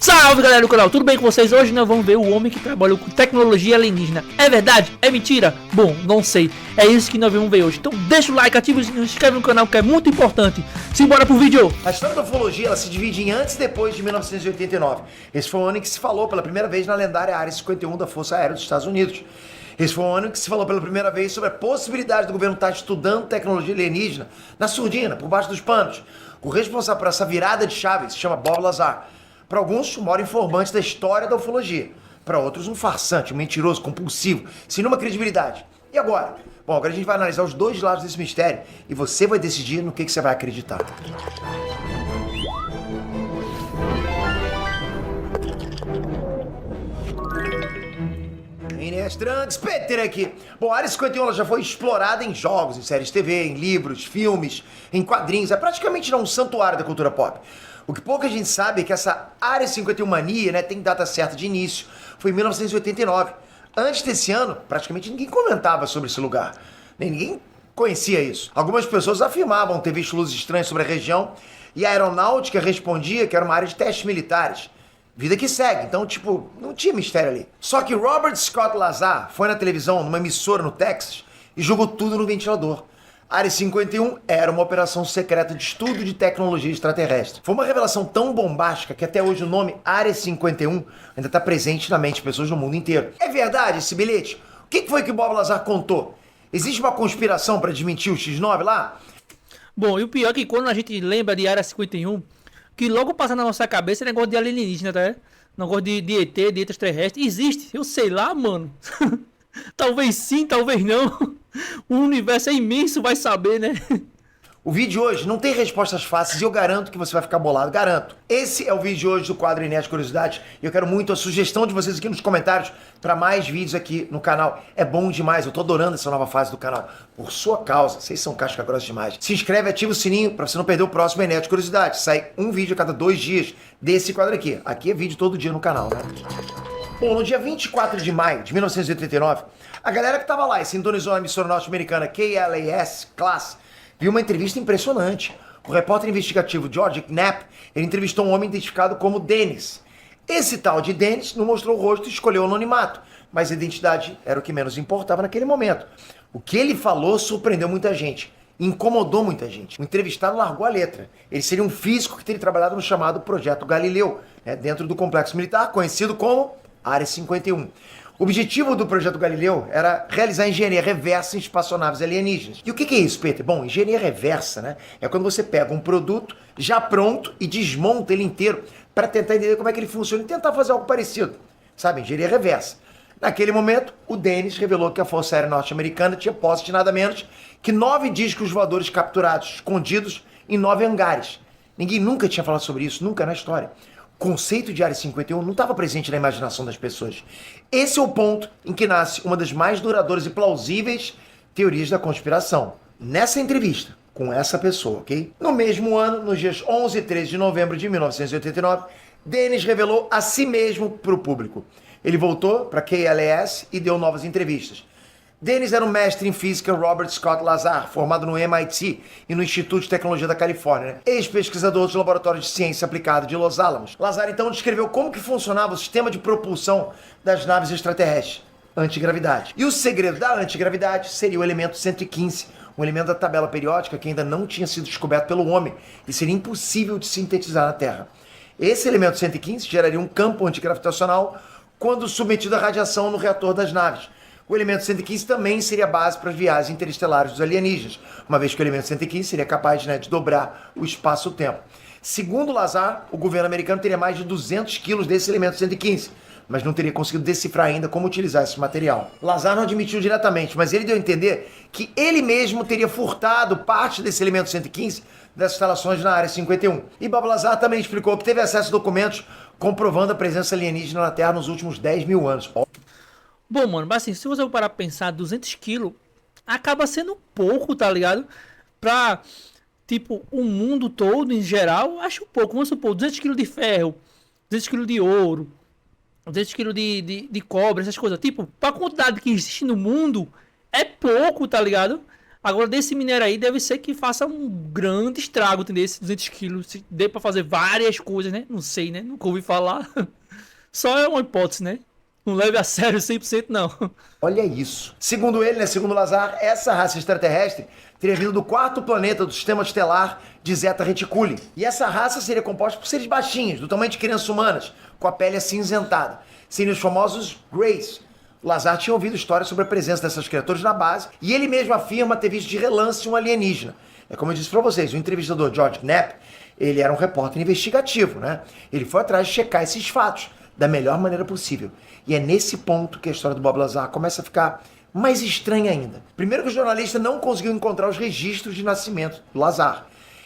Salve galera do canal, tudo bem com vocês? Hoje nós vamos ver o homem que trabalhou com tecnologia alienígena. É verdade? É mentira? Bom, não sei. É isso que nós vamos ver hoje. Então deixa o like, ativa o sininho, se inscreve no canal que é muito importante. Simbora pro vídeo! A história da ufologia ela se divide em antes e depois de 1989. Esse foi o ano em que se falou pela primeira vez na lendária Área 51 da Força Aérea dos Estados Unidos. Esse foi o ano em que se falou pela primeira vez sobre a possibilidade do governo estar estudando tecnologia alienígena na surdina, por baixo dos panos. O responsável por essa virada de chave se chama Bob Lazar. Para alguns, o maior informante da história da ufologia. Para outros, um farsante, um mentiroso, compulsivo, sem nenhuma credibilidade. E agora? Bom, agora a gente vai analisar os dois lados desse mistério e você vai decidir no que você vai acreditar. Inês Trunks, Peter aqui. Bom, a Área 51 ela já foi explorada em jogos, em séries de TV, em livros, filmes, em quadrinhos. É praticamente um santuário da cultura pop. O que pouca gente sabe é que essa Área 51 mania, né, tem data certa de início. Foi em 1989. Antes desse ano, praticamente ninguém comentava sobre esse lugar. Nem ninguém conhecia isso. Algumas pessoas afirmavam ter visto luzes estranhas sobre a região e a aeronáutica respondia que era uma área de testes militares. Vida que segue, então, não tinha mistério ali. Só que Robert Scott Lazar foi na televisão, numa emissora no Texas, e jogou tudo no ventilador. A Área 51 era uma operação secreta de estudo de tecnologia extraterrestre. Foi uma revelação tão bombástica que até hoje o nome Área 51 ainda está presente na mente de pessoas no mundo inteiro. É verdade esse bilhete? O que foi que o Bob Lazar contou? Existe uma conspiração para desmentir o X9 lá? Bom, e o pior é que quando a gente lembra de Área 51, que logo passa na nossa cabeça é negócio de alienígena, tá? Negócio de ET, de extraterrestre. Existe, eu sei lá, mano. Talvez sim, talvez não. O universo é imenso, vai saber, né? O vídeo de hoje não tem respostas fáceis e eu garanto que você vai ficar bolado, garanto. Esse é o vídeo de hoje do quadro Inés Curiosidades e eu quero muito a sugestão de vocês aqui nos comentários para mais vídeos aqui no canal. É bom demais, eu tô adorando essa nova fase do canal. Por sua causa, vocês são casca grossa demais. Se inscreve, ativa o sininho para você não perder o próximo Inés Curiosidades. Sai um vídeo a cada 2 dias desse quadro aqui. Aqui é vídeo todo dia no canal, né? Bom, no dia 24 de maio de 1989, a galera que tava lá e sintonizou na emissora norte-americana KLAS Class viu uma entrevista impressionante. O repórter investigativo George Knapp, ele entrevistou um homem identificado como Dennis. Esse tal de Dennis não mostrou o rosto e escolheu o anonimato, mas a identidade era o que menos importava naquele momento. O que ele falou surpreendeu muita gente, incomodou muita gente. O entrevistado largou a letra. Ele seria um físico que teria trabalhado no chamado Projeto Galileu, né, dentro do complexo militar, conhecido como Área 51. O objetivo do Projeto Galileu era realizar engenharia reversa em espaçonaves alienígenas. E o que é isso, Peter? Bom, engenharia reversa, né? É quando você pega um produto já pronto e desmonta ele inteiro para tentar entender como é que ele funciona e tentar fazer algo parecido. Sabe, engenharia reversa. Naquele momento, o Dennis revelou que a Força Aérea Norte-Americana tinha posse de nada menos que 9 discos voadores capturados, escondidos em 9 hangares. Ninguém nunca tinha falado sobre isso, nunca na história. O conceito de Área 51 não estava presente na imaginação das pessoas. Esse é o ponto em que nasce uma das mais duradouras e plausíveis teorias da conspiração. Nessa entrevista com essa pessoa, ok? No mesmo ano, nos dias 11 e 13 de novembro de 1989, Dennis revelou a si mesmo para o público. Ele voltou para KLAS e deu novas entrevistas. Dennis era um mestre em física Robert Scott Lazar, formado no MIT e no Instituto de Tecnologia da Califórnia, ex-pesquisador do Laboratório de Ciência Aplicada de Los Alamos. Lazar então descreveu como que funcionava o sistema de propulsão das naves extraterrestres, antigravidade. E o segredo da antigravidade seria o elemento 115, um elemento da tabela periódica que ainda não tinha sido descoberto pelo homem e seria impossível de sintetizar na Terra. Esse elemento 115 geraria um campo antigravitacional quando submetido à radiação no reator das naves. O elemento 115 também seria a base para as viagens interestelares dos alienígenas, uma vez que o elemento 115 seria capaz, né, de dobrar o espaço-tempo. Segundo Lazar, o governo americano teria mais de 200 quilos desse elemento 115, mas não teria conseguido decifrar ainda como utilizar esse material. Lazar não admitiu diretamente, mas ele deu a entender que ele mesmo teria furtado parte desse elemento 115 das instalações na Área 51. E Bob Lazar também explicou que teve acesso a documentos comprovando a presença alienígena na Terra nos últimos 10 mil anos. Bom, mano, mas assim, se você for parar pra pensar, 200 quilos acaba sendo pouco, tá ligado? Pra, tipo, o mundo todo, em geral, acho pouco. Vamos supor, 200 quilos de ferro, 200 quilos de ouro, 200 quilos de cobre, essas coisas. Tipo, pra quantidade que existe no mundo, é pouco, tá ligado? Agora, desse minério aí, deve ser que faça um grande estrago, entendeu? Esses 200 quilos. Se dê pra fazer várias coisas, né? Não sei, né? Nunca ouvi falar. Só é uma hipótese, né? Não leve a sério 100%, não. Olha isso. Segundo ele, né, segundo Lazar, essa raça extraterrestre teria vindo do quarto planeta do sistema estelar de Zeta Reticuli. E essa raça seria composta por seres baixinhos, do tamanho de crianças humanas, com a pele acinzentada. Seriam os famosos Greys. Lazar tinha ouvido histórias sobre a presença dessas criaturas na base, e ele mesmo afirma ter visto de relance um alienígena. É como eu disse pra vocês, o entrevistador George Knapp, ele era um repórter investigativo, né? Ele foi atrás de checar esses fatos da melhor maneira possível. E é nesse ponto que a história do Bob Lazar começa a ficar mais estranha ainda. Primeiro que o jornalista não conseguiu encontrar os registros de nascimento do Lazar.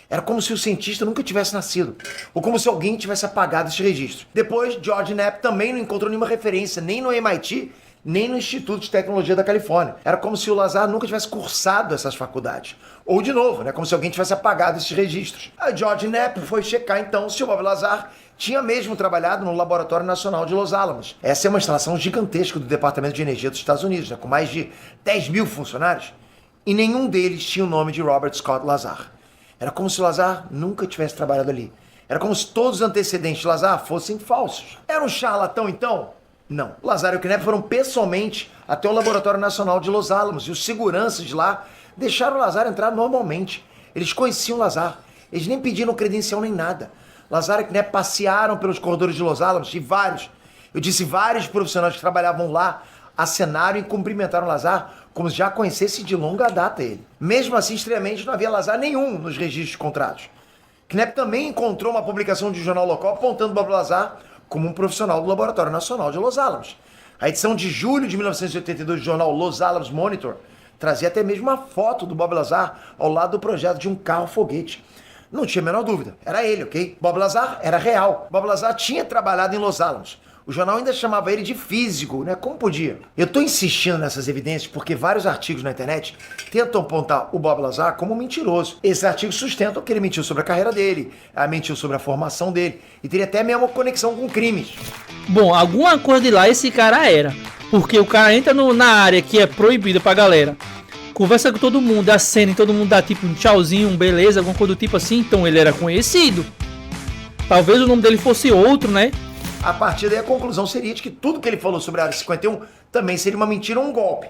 Era como se o cientista nunca tivesse nascido, ou como se alguém tivesse apagado esses registros. Depois, George Knapp também não encontrou nenhuma referência, nem no MIT, nem no Instituto de Tecnologia da Califórnia. Era como se o Lazar nunca tivesse cursado essas faculdades. Ou, de novo, né, como se alguém tivesse apagado esses registros. Aí George Knapp foi checar, então, se o Bob Lazar tinha mesmo trabalhado no Laboratório Nacional de Los Alamos. Essa é uma instalação gigantesca do Departamento de Energia dos Estados Unidos, né, com mais de 10 mil funcionários. E nenhum deles tinha o nome de Robert Scott Lazar. Era como se o Lazar nunca tivesse trabalhado ali. Era como se todos os antecedentes de Lazar fossem falsos. Era um charlatão, então? Não. Lazar e o Knapp foram pessoalmente até o Laboratório Nacional de Los Alamos e os seguranças de lá deixaram o Lazar entrar normalmente. Eles conheciam o Lazar. Eles nem pediram credencial nem nada. Lazar e Knapp passearam pelos corredores de Los Alamos e vários profissionais que trabalhavam lá acenaram e cumprimentaram Lazar como se já conhecesse de longa data ele. Mesmo assim, estranhamente, não havia Lazar nenhum nos registros de contratos. Knapp também encontrou uma publicação de um jornal local apontando Bob Lazar como um profissional do Laboratório Nacional de Los Alamos. A edição de julho de 1982 do jornal Los Alamos Monitor trazia até mesmo uma foto do Bob Lazar ao lado do projeto de um carro-foguete. Não tinha a menor dúvida, era ele, ok? Bob Lazar era real. Bob Lazar tinha trabalhado em Los Alamos. O jornal ainda chamava ele de físico, né? Como podia? Eu tô insistindo nessas evidências porque vários artigos na internet tentam apontar o Bob Lazar como um mentiroso. Esses artigos sustentam que ele mentiu sobre a carreira dele, mentiu sobre a formação dele e teria até mesmo conexão com crimes. Bom, alguma coisa de lá esse cara era. Porque o cara entra na área que é proibida pra galera. Conversa com todo mundo, acena e todo mundo dá tipo um tchauzinho, um beleza, alguma coisa do tipo assim. Então ele era conhecido. Talvez o nome dele fosse outro, né? A partir daí a conclusão seria de que tudo que ele falou sobre a Área 51 também seria uma mentira ou um golpe.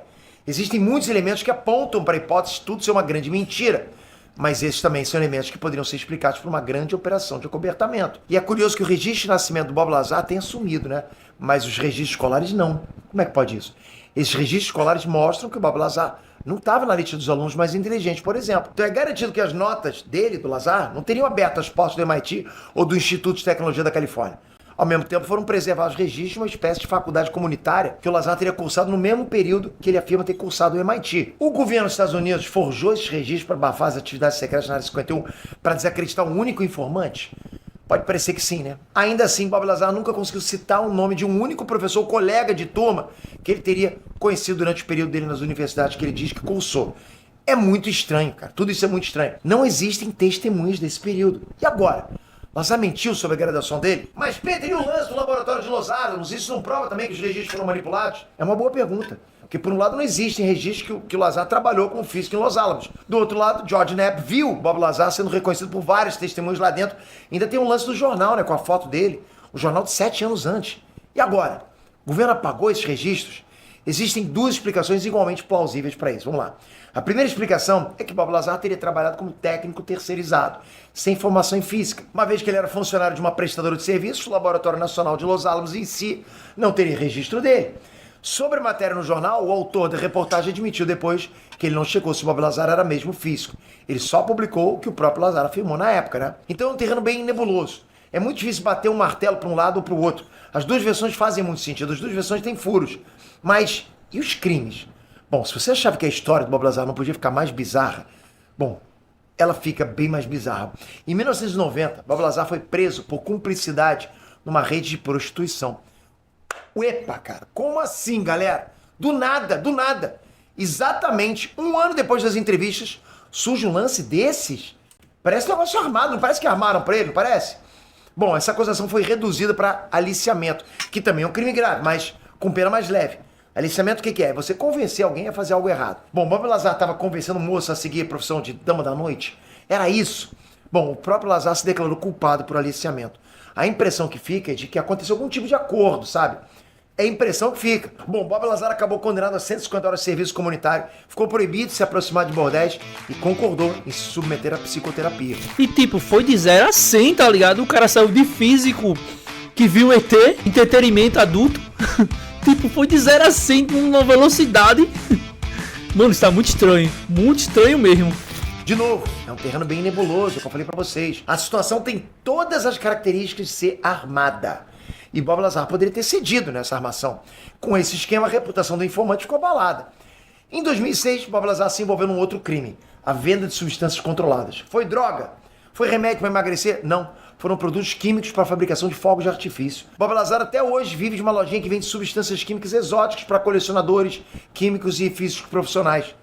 Existem muitos elementos que apontam para a hipótese de tudo ser uma grande mentira. Mas esses também são elementos que poderiam ser explicados por uma grande operação de acobertamento. E é curioso que o registro de nascimento do Bob Lazar tenha sumido, né? Mas os registros escolares não. Como é que pode isso? Esses registros escolares mostram que o Bob Lazar não estava na lista dos alunos mais inteligentes, por exemplo. Então é garantido que as notas dele, do Lazar, não teriam aberto as portas do MIT ou do Instituto de Tecnologia da Califórnia. Ao mesmo tempo, foram preservados registros de uma espécie de faculdade comunitária que o Lazar teria cursado no mesmo período que ele afirma ter cursado o MIT. O governo dos Estados Unidos forjou esses registros para abafar as atividades secretas na Área 51 para desacreditar um único informante? Pode parecer que sim, né? Ainda assim, Bob Lazar nunca conseguiu citar o nome de um único professor ou colega de turma que ele teria conhecido durante o período dele nas universidades que ele diz que cursou. É muito estranho, cara. Tudo isso é muito estranho. Não existem testemunhas desse período. E agora? Lazar mentiu sobre a graduação dele? Mas, Pedro, e o lance do laboratório de Los Alamos? Isso não prova também que os registros foram manipulados? É uma boa pergunta. Porque, por um lado, não existem registros que o Lazar trabalhou como físico em Los Alamos. Do outro lado, George Knapp viu Bob Lazar sendo reconhecido por vários testemunhos lá dentro. Ainda tem um lance do jornal, né, com a foto dele. O jornal de 7 anos antes. E agora? O governo apagou esses registros? Existem duas explicações igualmente plausíveis para isso. Vamos lá. A primeira explicação é que Bob Lazar teria trabalhado como técnico terceirizado, sem formação em física. Uma vez que ele era funcionário de uma prestadora de serviços, o Laboratório Nacional de Los Alamos em si não teria registro dele. Sobre a matéria no jornal, o autor da reportagem admitiu depois que ele não chegou se o Bob Lazar era mesmo físico. Ele só publicou o que o próprio Lazar afirmou na época, né? Então é um terreno bem nebuloso. É muito difícil bater um martelo para um lado ou para o outro. As duas versões fazem muito sentido, as duas versões têm furos. Mas, e os crimes? Bom, se você achava que a história do Bob Lazar não podia ficar mais bizarra, bom, ela fica bem mais bizarra. Em 1990, Bob Lazar foi preso por cumplicidade numa rede de prostituição. Uepa, cara, como assim, galera? Do nada, do nada. Exatamente um ano depois das entrevistas, surge um lance desses? Parece um negócio armado, não parece que armaram pra ele, não parece? Bom, essa acusação foi reduzida para aliciamento, que também é um crime grave, mas com pena mais leve. Aliciamento o que é? Você convencer alguém a fazer algo errado. Bom, Bob Lazar estava convencendo o moço a seguir a profissão de dama da noite? Era isso? Bom, o próprio Lazar se declarou culpado por aliciamento. A impressão que fica é de que aconteceu algum tipo de acordo, sabe? É a impressão que fica. Bom, Bob Lazar acabou condenado a 150 horas de serviço comunitário, ficou proibido de se aproximar de bordéis e concordou em se submeter à psicoterapia. E tipo, foi de 0 a 100, tá ligado? O cara saiu de físico que viu ET, entretenimento adulto. Tipo, foi de 0 a 100 numa velocidade. Mano, isso tá muito estranho mesmo. De novo, é um terreno bem nebuloso, como eu falei pra vocês. A situação tem todas as características de ser armada. E Bob Lazar poderia ter cedido nessa armação. Com esse esquema, a reputação do informante ficou abalada. Em 2006, Bob Lazar se envolveu num outro crime, a venda de substâncias controladas. Foi droga? Foi remédio para emagrecer? Não. Foram produtos químicos para a fabricação de fogos de artifício. Bob Lazar até hoje vive de uma lojinha que vende substâncias químicas exóticas para colecionadores, químicos e físicos profissionais.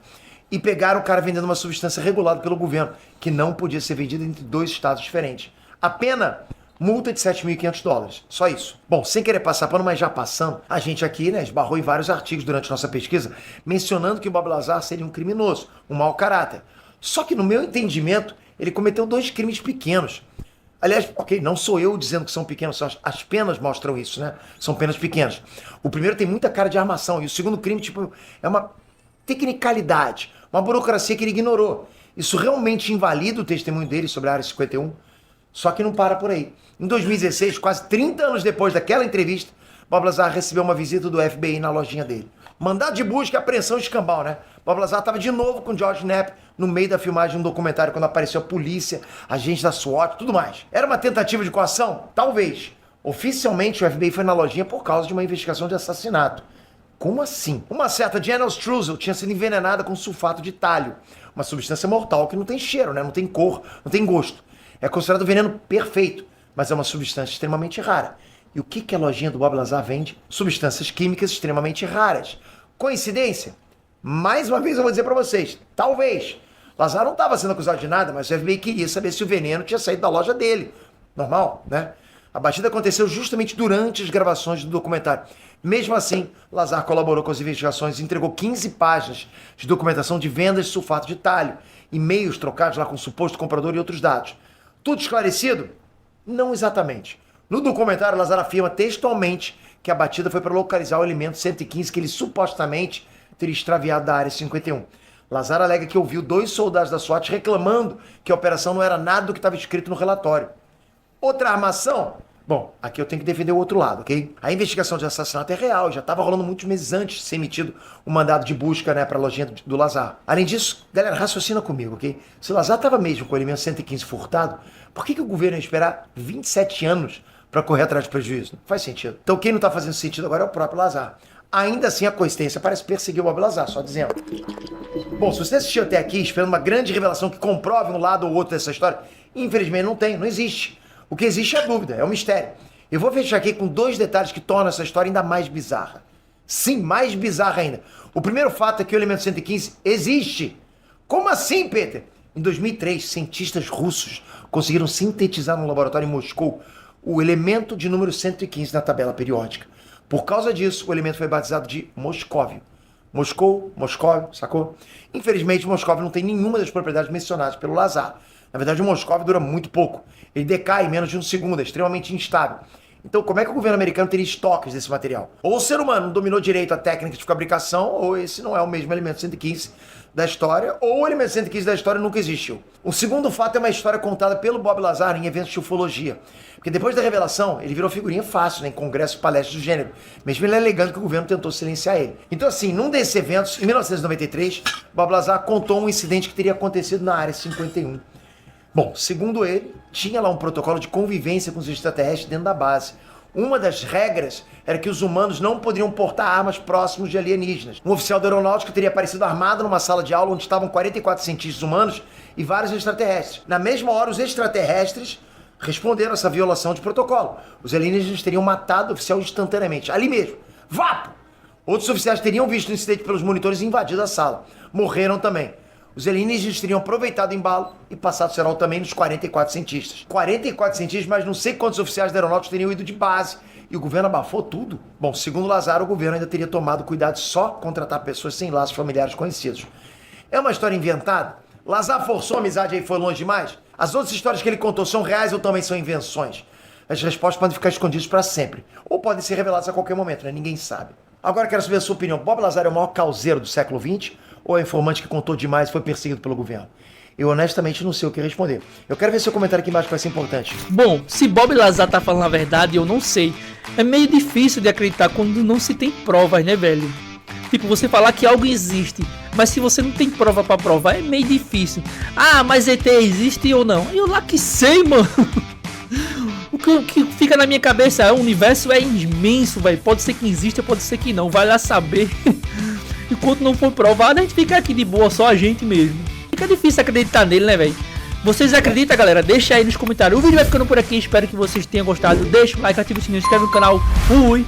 E pegaram o cara vendendo uma substância regulada pelo governo, que não podia ser vendida entre 2 estados diferentes. A pena... multa de $7.500, só isso. Bom, sem querer passar pano, mas já passando, a gente aqui, né, esbarrou em vários artigos durante nossa pesquisa, mencionando que o Bob Lazar seria um criminoso, um mau caráter. Só que no meu entendimento, ele cometeu 2 crimes pequenos. Aliás, ok, não sou eu dizendo que são pequenos, só as penas mostram isso, né? São penas pequenas. O primeiro tem muita cara de armação, e o segundo crime, tipo, é uma tecnicalidade, uma burocracia que ele ignorou. Isso realmente invalida o testemunho dele sobre a Área 51. Só que não para por aí. Em 2016, quase 30 anos depois daquela entrevista, Bob Lazar recebeu uma visita do FBI na lojinha dele. Mandado de busca e apreensão escambau, né? Bob Lazar estava de novo com George Knapp no meio da filmagem de um documentário quando apareceu a polícia, agentes da SWAT, tudo mais. Era uma tentativa de coação? Talvez. Oficialmente, o FBI foi na lojinha por causa de uma investigação de assassinato. Como assim? Uma certa Janelle Struzel tinha sido envenenada com sulfato de talho, uma substância mortal que não tem cheiro, né? Não tem cor, não tem gosto. É considerado veneno perfeito, mas é uma substância extremamente rara. E o que a lojinha do Bob Lazar vende? Substâncias químicas extremamente raras. Coincidência? Mais uma vez eu vou dizer pra vocês, talvez. Lazar não estava sendo acusado de nada, mas o FBI queria saber se o veneno tinha saído da loja dele. Normal, né? A batida aconteceu justamente durante as gravações do documentário. Mesmo assim, Lazar colaborou com as investigações e entregou 15 páginas de documentação de vendas de sulfato de talho, e-mails trocados lá com o suposto comprador e outros dados. Tudo esclarecido? Não exatamente. No documentário, Lazar afirma textualmente que a batida foi para localizar o elemento 115 que ele supostamente teria extraviado da Área 51. Lazar alega que ouviu 2 soldados da SWAT reclamando que a operação não era nada do que estava escrito no relatório. Outra armação? Bom, aqui eu tenho que defender o outro lado, ok? A investigação de assassinato é real, já estava rolando muitos meses antes de ser emitido o mandado de busca, né, para a lojinha do Lazar. Além disso, galera, raciocina comigo, ok? Se o Lazar estava mesmo com o elemento 115 furtado, por que o governo ia esperar 27 anos para correr atrás de prejuízo? Não faz sentido. Então quem não está fazendo sentido agora é o próprio Lazar. Ainda assim, a coincidência parece perseguir o Bob Lazar, só dizendo. Bom, se você assistiu até aqui esperando uma grande revelação que comprove um lado ou outro dessa história, infelizmente não tem, não existe. O que existe é a dúvida, é o mistério. Eu vou fechar aqui com 2 detalhes que tornam essa história ainda mais bizarra. Sim, mais bizarra ainda. O primeiro fato é que o elemento 115 existe. Como assim, Peter? Em 2003, cientistas russos conseguiram sintetizar num laboratório em Moscou o elemento de número 115 na tabela periódica. Por causa disso, o elemento foi batizado de moscóvio. Moscou, sacou? Infelizmente, moscóvio não tem nenhuma das propriedades mencionadas pelo Lazar. Na verdade, o moscóvio dura muito pouco. Ele decai em menos de 1 segundo, é extremamente instável. Então, como é que o governo americano teria estoques desse material? Ou o ser humano não dominou direito a técnica de fabricação, ou esse não é o mesmo elemento 115 da história, ou o elemento 115 da história nunca existiu. O segundo fato é uma história contada pelo Bob Lazar em eventos de ufologia. Porque depois da revelação, ele virou figurinha fácil, né, em congressos e palestras do gênero, mesmo ele alegando que o governo tentou silenciar ele. Então, assim, num desses eventos, em 1993, Bob Lazar contou um incidente que teria acontecido na Área 51. Bom, segundo ele, tinha lá um protocolo de convivência com os extraterrestres dentro da base. Uma das regras era que os humanos não poderiam portar armas próximos de alienígenas. Um oficial da aeronáutica teria aparecido armado numa sala de aula onde estavam 44 cientistas humanos e vários extraterrestres. Na mesma hora, os extraterrestres responderam a essa violação de protocolo. Os alienígenas teriam matado o oficial instantaneamente, ali mesmo. Vapo! Outros oficiais teriam visto o incidente pelos monitores e invadido a sala. Morreram também. Os alienígenas teriam aproveitado o embalo e passado serol também nos 44 cientistas. 44 cientistas, mas não sei quantos oficiais da aeronáutica teriam ido de base e o governo abafou tudo. Bom, segundo Lazaro, o governo ainda teria tomado cuidado só contratar pessoas sem laços familiares conhecidos. É uma história inventada? Lazaro forçou a amizade aí, foi longe demais? As outras histórias que ele contou são reais ou também são invenções? As respostas podem ficar escondidas para sempre, ou podem ser reveladas a qualquer momento, né? Ninguém sabe. Agora quero saber a sua opinião. Bob Lazar é o maior causeiro do século XX ou é o informante que contou demais e foi perseguido pelo governo? Eu honestamente não sei o que responder. Eu quero ver seu comentário aqui embaixo que vai ser importante. Bom, se Bob Lazar tá falando a verdade, eu não sei. É meio difícil de acreditar quando não se tem provas, né, velho? Tipo, você falar que algo existe, mas se você não tem prova pra provar, é meio difícil. Ah, mas ET existe ou não? Eu lá que sei, mano. O que fica na minha cabeça é o universo é imenso, velho. Pode ser que exista, pode ser que não. Vai lá saber. Enquanto não for provado, a gente fica aqui de boa, só a gente mesmo. Fica difícil acreditar nele, né, velho? Vocês acreditam, galera? Deixa aí nos comentários. O vídeo vai ficando por aqui. Espero que vocês tenham gostado. Deixa o like, ativa o sininho, se inscreve no canal. Fui!